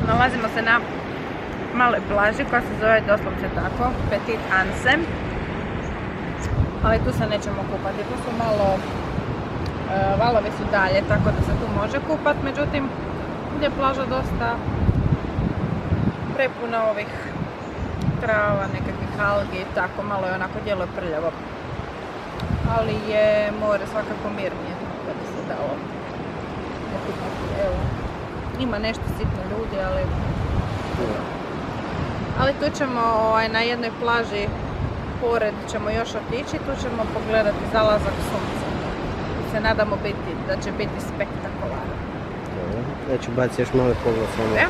Nalazimo se na maloj plaži koja se zove doslovce tako, Petit Anse. Ali tu se nećemo kupati, tu su malo, valovi su dalje, tako da se tu može kupati. Međutim, je plaža dosta prepuna ovih trava, nekakvih algi i tako, malo je onako djeluje prljavo. Ali je more svakako mirnije, da bi se dalo okupati. Evo, ima nešto sitno ljudi, ali tu ćemo na jednoj plaži pored ćemo još otići, tu ćemo pogledati zalazak sunca. Se nadamo da će biti spektakularan. Ja ću baciti još malo pogled samo. Ja?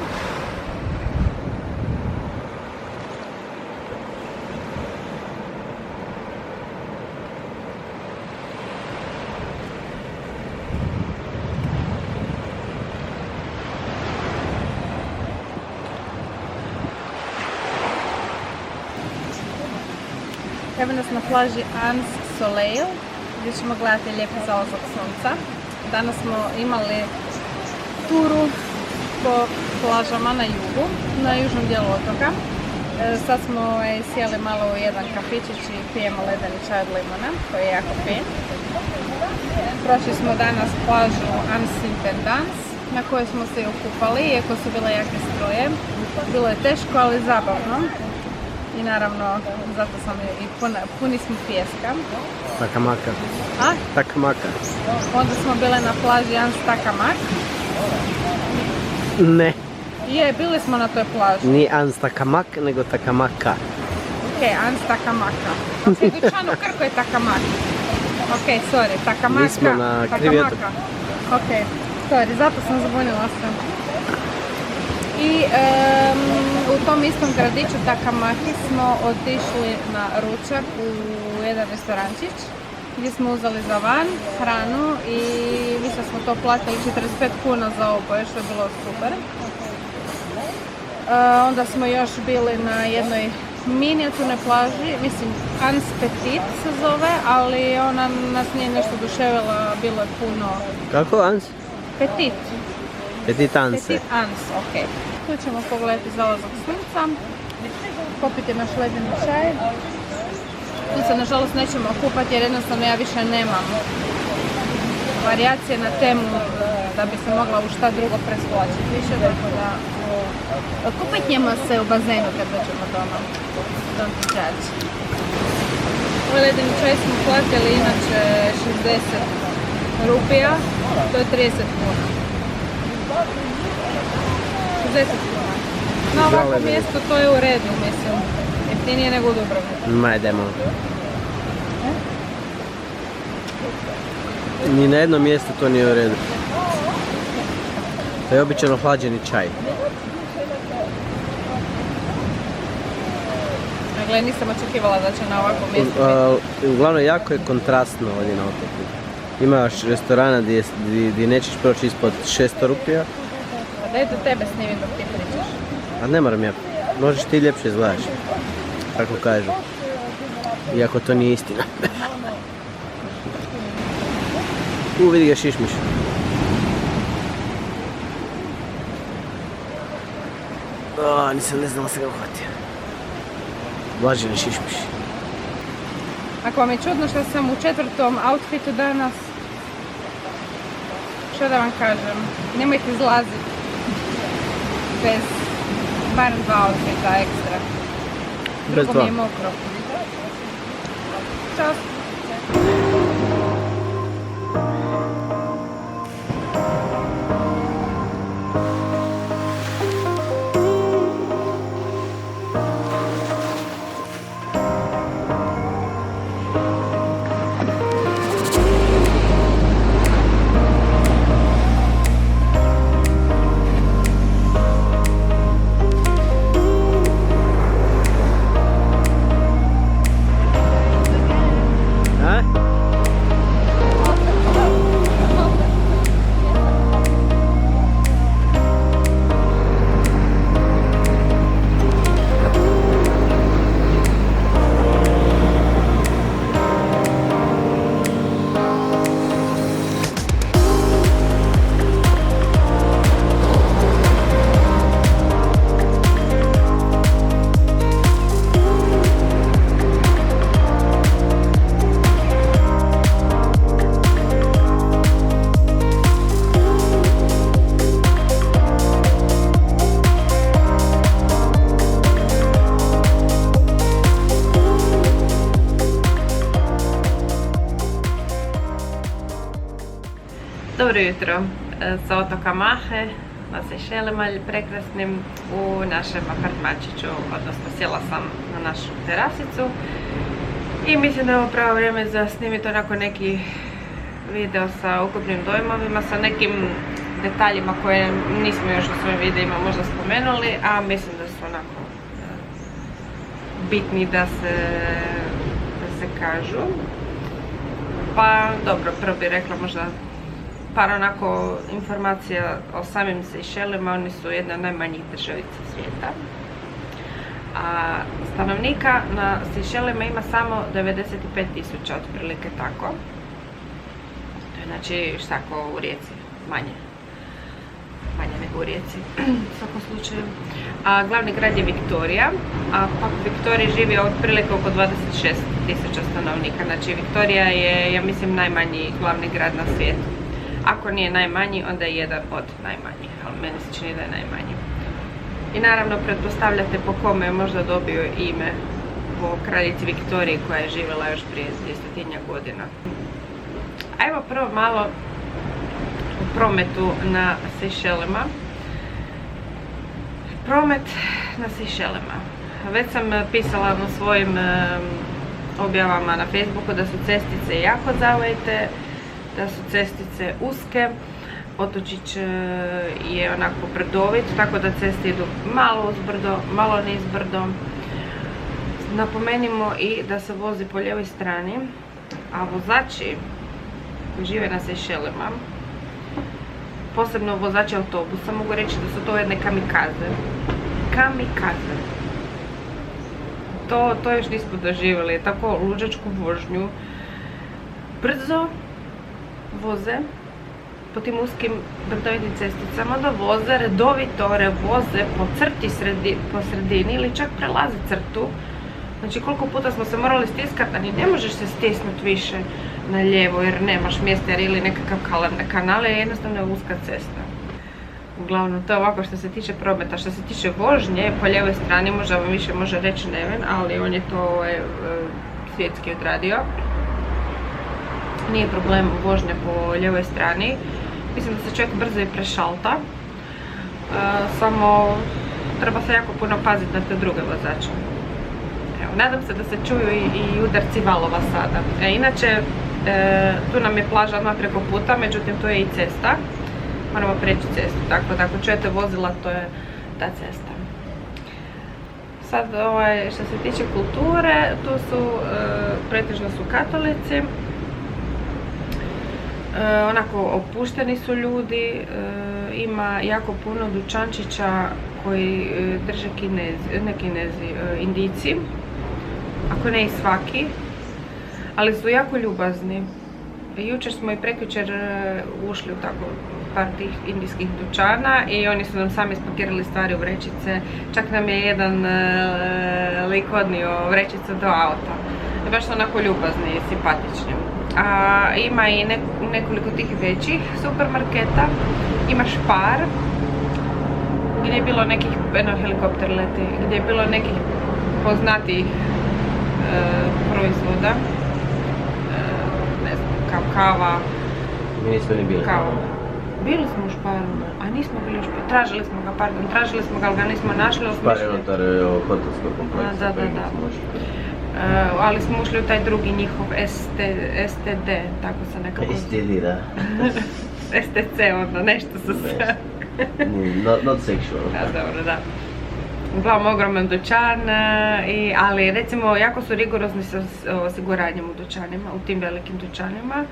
Evo nas na plaži Anse Soleil, gdje ćemo gledati lijepi zalazak sunca. Danas smo imali turu po plažama na jugu, na južnom dijelu otoka. Sad smo sjeli malo u jedan kafičić i pijemo ledeni čaj od limuna, koji je jako fin. Prošli smo danas plažu Anse Intendance, na kojoj smo se i okupali, iako su bile jake struje. Bilo je teško, ali zabavno. I naravno, zato sam i puni smo pijeska. Takamaka. A? Takamaka. Onda smo bile na plaži Anse Takamak. Ne. Je, bili smo na toj plaži. Nije Anse Takamak, nego Takamaka. Ok, Anse Takamaka. Ok, dućan u Krku je Takamak. Ok, sorry, Takamaka. Mi smo na krivi otok. Ok, sorry, zato sam zabunila se. I u tom istom gradiću Takamaki smo otišli na ručak u jedan restorančić gdje smo uzeli za van hranu i više smo to platili 45 kuna za oboje, što je bilo super. Onda smo još bili na jednoj minijaturnoj plaži, mislim Anse Petit se zove, ali ona nas nije nešto oduševila, bilo je puno... Kako Anse? Petit. Petit Anse. Petit Anse, ok. Tu ćemo pogledati zalazak sunca, popiti naš ledeni čaj. Tu se nažalost nećemo kupati jer jednostavno ja više nemam varijacije na temu da bi se mogla u šta drugo presvlačiti više, tako da kupit ćemo se u bazenu kad dođemo doma. Don't judge. Ovaj ledeni čaj smo platili inače 60 rupija, to je 30 kuna. 60 kuna. Na ovako mjesto to je u redu, mislim. Jeftinije nego u Dubrovniku. Ma idemo. Ni na jednom mjestu to nije u redu. To je običan ohlađeni čaj. Dakle, nisam očekivala da će na ovakvom mjestu biti. Uglavnom, jako je kontrastno ovdje na otoku. Imaš restorana gdje nećeš proći ispod 600 rupija. Pa daj do tebe snimim dok ti pričaš. A ne moram ja. Možeš ti ljepše izgledaš. Kako kažu. Iako to nije istina. Vidi ga šišmiš. Nisam ne znala se ga uhvatio. Blaženi šišmiš. Ako vam je čudno što sam u 4. outfitu danas, što da vam kažem, nemojte izlaziti bez barem 2 outfita ekstra. Drugo mi je mokro. Ćao! Dobro jutro sa otoka Mahe na Sejšelima prekrasnim u našem apartmančiću, odnosno sjela sam na našu terasicu i mislim da je ovo pravo vrijeme za snimiti onako neki video sa ukupnim dojmovima, sa nekim detaljima koje nismo još u svojim videima možda spomenuli, a mislim da su onako bitni da se kažu. Pa dobro, prvo bih rekla možda par onako informacija o samim Sejšelima. Oni su jedna od najmanjih državica svijeta. A stanovnika na Sejšelima ima samo 95.000, otprilike tako. To je znači štako u Rijeci, manje nego u Rijeci, u svakom slučaju. A glavni grad je Viktorija, a pak u Viktoriji živi otprilike oko 26.000 stanovnika. Znači Viktorija je, ja mislim, najmanji glavni grad na svijetu. Ako nije najmanji, onda je jedan od najmanjih, ali meni se čini da je najmanji. I naravno pretpostavljate po kome je možda dobio ime, po kraljici Viktoriji koja je živjela još prije 200 godina. Ajmo prvo malo o prometu na Sejšelima. Promet na Sejšelima. Već sam pisala na svojim objavama na Facebooku da su cestice jako zaujete, da su cestice uske, otočić je onako brdovit, tako da ceste idu malo uzbrdo, malo nizbrdo. Napomenimo i da se vozi po lijevoj strani, a vozači koji žive na Sejšelima, posebno vozači autobusa, mogu reći da su to jedne kamikaze. Kamikaze. To još nismo doživjeli, tako luđačku vožnju. Brzo voze po tim uskim brdovitim cesticama, da voze redovito, voze po crti po sredini ili čak prelaze crtu. Znači koliko puta smo se morali stiskati, ali ne možeš se stisnuti više na lijevo jer nemaš mjesta ili nekakav kanal, je jednostavno uska cesta. Uglavnom to je ovako što se tiče prometa. Što se tiče vožnje po lijevoj strani, možda vam više može reći Neven, ali on je to svjetski odradio. Nije problem vožnje po lijevoj strani. Mislim da se čovjek brzo i prešalta. Samo treba se jako puno paziti na te druge vozače. Evo, nadam se da se čuju i udarci valova sada. Inače, tu nam je plaža odmah preko puta, međutim tu je i cesta. Moramo preći cestu, tako da ako čujete vozila, to je ta cesta. Sad, što se tiče kulture, tu su, pretežno su katolici. Onako opušteni su ljudi, ima jako puno dućančića koji drže Indijci, ako ne i svaki, ali su jako ljubazni. Jučer smo i prekjučer ušli u tako par tih indijskih dućana i oni su nam sami spakirali stvari u vrećice. Čak nam je jedan lik odnio vrećicu do auta. Baš su onako ljubazni i simpatični. Ima i nekoliko tih većih supermarketa. Ima Spar, gdje je bilo nekih, helikopter leti, gdje je bilo nekih poznatijih proizvoda. Ne znam, kao kava. Mi nismo ni bili. Kava. Bili smo u Sparu, a nismo bili u Sparu. Tražili smo ga, ali ga nismo našli. Spar je unutar hotelskog kompleksa. Da. Ali smo ušli u taj drugi njihov STD, tako se nekako... STD, da. STC, onda nešto su se... Not sexual. Dobro, da. Uglavnom ogroman dućan, ali recimo jako su rigorozni sa osiguranjem u dućanima, u tim velikim dućanima.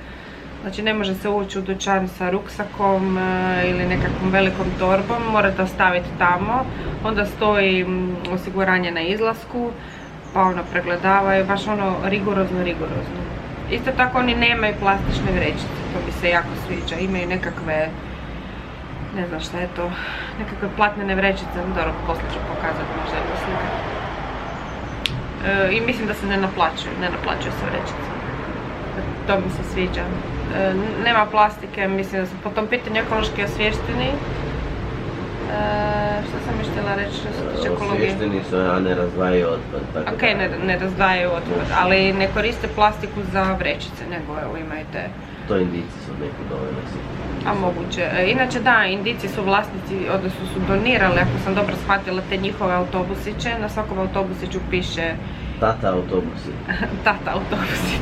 Znači ne može se ući u dućan sa ruksakom ili nekakvom velikom torbom, morate ostaviti tamo, onda stoji osiguranje na izlasku, pa ono pregledavaju, baš ono rigorozno. Isto tako oni nemaju plastične vrećice, to mi se jako sviđa, imaju nekakve, ne znam šta je to, nekakve platnene vrećice, dobro, poslije ću pokazati možda jednu sliku. I mislim da se ne naplaćuju se vrećice, to mi se sviđa. Nema plastike, mislim da su po tom pitanju ekološki osviješteni. Što sam još htjela reći što se tiče ekologije? Osviješteni su, a ne razdvajaju otpad. Ok, ne razdvajaju otpad, ali ne koriste plastiku za vrećice, nego evo imaju te To Indijci su neki dovoljno sigurno. A moguće. Inače da, Indijci su vlasnici, odnosno su donirali, ako sam dobro shvatila, te njihove autobusiće. Na svakom autobusiću piše Tata autobusi. Tata autobusi.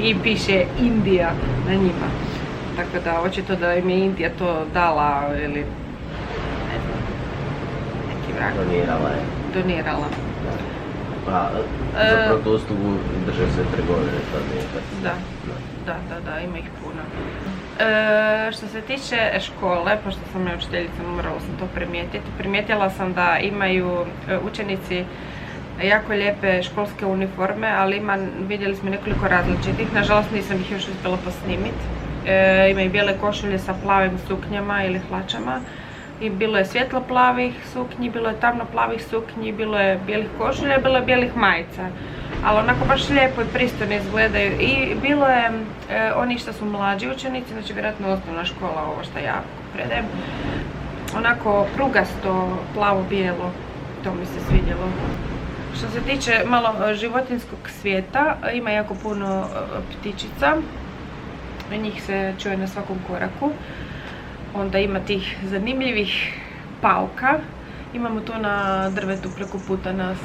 I piše Indija na njima. Tako da, očito da im je Indija to dala ili ne znam, neki vrag. Donirala. Pa, zapravo tu uslugu drže sve trgovine, to nije tako. Da, ima ih puno. Što se tiče škole, pošto sam ja učiteljica, morala sam to primijetiti. Primijetila sam da imaju učenici jako lijepe školske uniforme, ali vidjeli smo nekoliko različitih. Nažalost nisam ih još uspjela posnimiti. Imaju bijele košulje sa plavim suknjama ili hlačama. I bilo je svjetlo plavih suknji, bilo je tamno plavih suknji, bilo je bijelih košulja, bilo je bijelih majica. Ali onako baš lijepo i pristojno izgledaju. I bilo je oni što su mlađi učenici, znači vjerojatno osnovna škola, ovo što ja predajem. Onako prugasto, plavo-bijelo, to mi se svidjelo. Što se tiče malo životinjskog svijeta, ima jako puno ptičica. Njih se čuje na svakom koraku. Onda ima tih zanimljivih pauka. Imamo tu na drvetu preko puta nas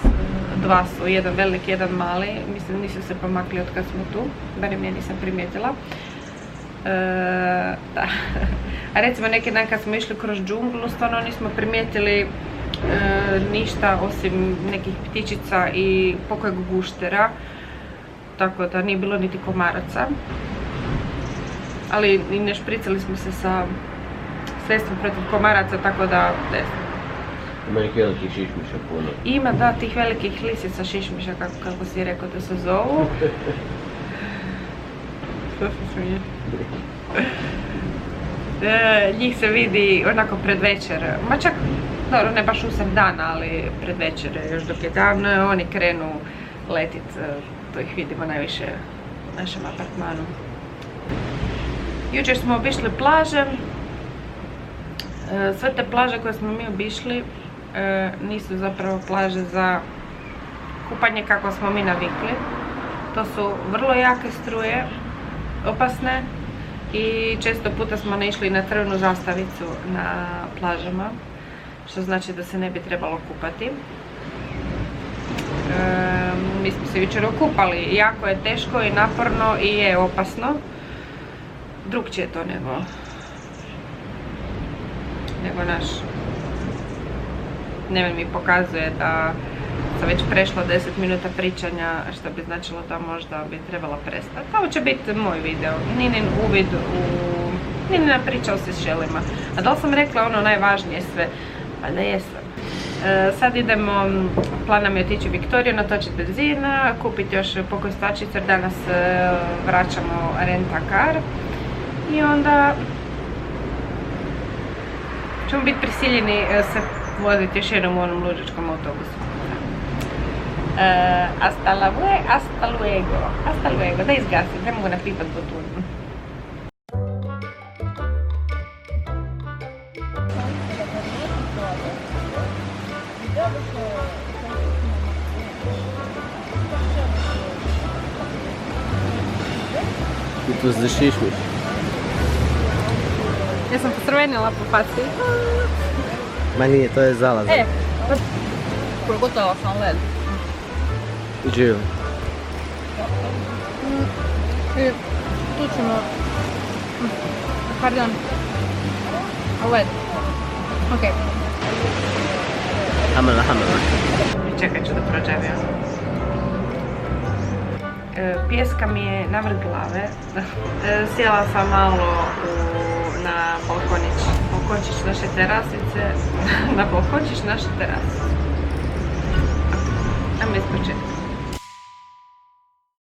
dva su, jedan velik, jedan mali. Mislim, nisu se pomakli od kad smo tu, barem ja nisam primijetila. Da. A recimo neki dan kad smo išli kroz džunglu, stvarno nismo primijetili ništa osim nekih ptičica i pokojeg guštera. Tako da nije bilo niti komaraca. Ali i ne špricali smo se sa sredstvom protiv komaraca, tako da ne znam. Ima nekih velikih šišmiša puno. Ima, da, tih velikih lisica šišmiša, kako si rekao da se zovu. Što se smije? Njih se vidi onako pred večer, ma čak, dobro, ne baš usred dana, ali pred večer, još dok je dan, oni krenu letit, to ih vidimo najviše u našem apartmanu. Jučer smo obišli plaže. Sve te plaže koje smo mi obišli nisu zapravo plaže za kupanje kako smo mi navikli. To su vrlo jake struje, opasne i često puta smo naišli na crvenu zastavicu na plažama, što znači da se ne bi trebalo kupati. Mi smo se jučer okupali, jako je teško i naporno i je opasno. Drugčije to nego naš. Neven mi pokazuje da sam već prešla 10 minuta pričanja, što bi značilo da možda bi trebala prestati. Ovo će biti moj video, Ninin uvid u... Ninina priča o Sešelima. A da li sam rekla ono najvažnije sve? Pa da jesam. Sad idemo, plan nam je otići u Viktoriju, natočiti benzina, kupiti još pokoj stvačicu jer danas vraćamo rent-a-car. I onda ćemo biti prisiljeni se voziti još jednom u onom luđačkom autobusu. Hasta luego, da izgasim, ne mogu napipat butonu. I tu se šišmiš. Ja sam posrvenila po faci. Ma nije, to je zalaz. Progutala sam led. Živo. I tu ćemo... Pardon. Led. Okej. Hamala. I čekat ću da prođe avion. Pjeska mi je navrh glave. Sjela sam malo na balkončić naše terasice. Na balkončić naše terasice. Ajmo iz početka.